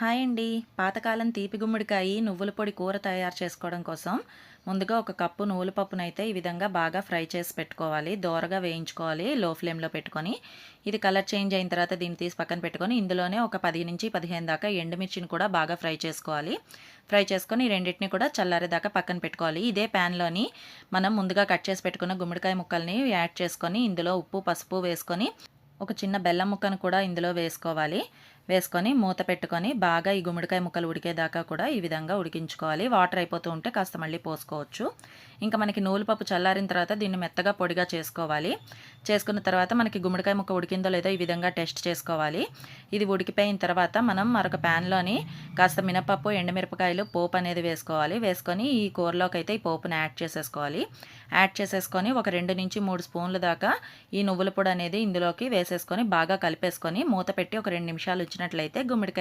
Hi అండి. పాతకాలం తీపి గుమ్మడికాయ నువ్వుల పొడి కూర తయారు చేసుకోవడం కోసం ముందుగా ఒక కప్పు నువ్వుల పప్పునైతే ఈ విధంగా బాగా ఫ్రై చేసి పెట్టుకోవాలి. దోరగా వేయించుకోవాలి లో ఫ్లేమ్‌లో పెట్టుకొని. ఇది కలర్ చేంజ్ అయిన తర్వాత దీన్ని తీసి పక్కన పెట్టుకొని ఇందులోనే ఒక 10-15 దాకా ఎండుమిర్చిని కూడా బాగా ఫ్రై చేసుకోవాలి. ఫ్రై చేసుకొని ఈ రెండిటిని కూడా చల్లారేదాకా పక్కన పెట్టుకోవాలి. ఇదే ప్యాన్‌లోని మనం ముందుగా కట్ చేసి పెట్టుకున్న గుమ్మడికాయ ముక్కల్ని యాడ్ చేసుకొని ఇందులో ఉప్పు, పసుపు వేసుకొని ఒక చిన్న బెల్లం ముక్కను కూడా ఇందులో వేసుకోవాలి. వేసుకొని మూత పెట్టుకొని బాగా ఈ గుమ్మడికాయ ముక్కలు ఉడికేదాకా కూడా ఈ విధంగా ఉడికించుకోవాలి. వాటర్ అయిపోతూ ఉంటే కాస్త మళ్ళీ పోసుకోవచ్చు. ఇంకా మనకి నూలుపప్పు చల్లారిన తర్వాత దీన్ని మెత్తగా పొడిగా చేసుకోవాలి. చేసుకున్న తర్వాత మనకి గుమ్మడికాయ ముక్క ఉడికిందో లేదో ఈ విధంగా టెస్ట్ చేసుకోవాలి. ఇది ఉడికిపోయిన తర్వాత మనం మరొక ప్యాన్లోని కాస్త మినపప్పు, ఎండుమిరపకాయలు పోపు అనేది వేసుకోవాలి. వేసుకొని ఈ కూరలోకి అయితే ఈ పోపుని యాడ్ చేసేసుకోవాలి. యాడ్ చేసేసుకొని ఒక 2-3 స్పూన్ల దాకా ఈ నువ్వుల పొడి అనేది ఇందులోకి వేసేసుకొని బాగా కలిపేసుకొని మూత పెట్టి ఒక 2 నిమిషాలు ఉంచినట్లయితే గుమ్మడికాయ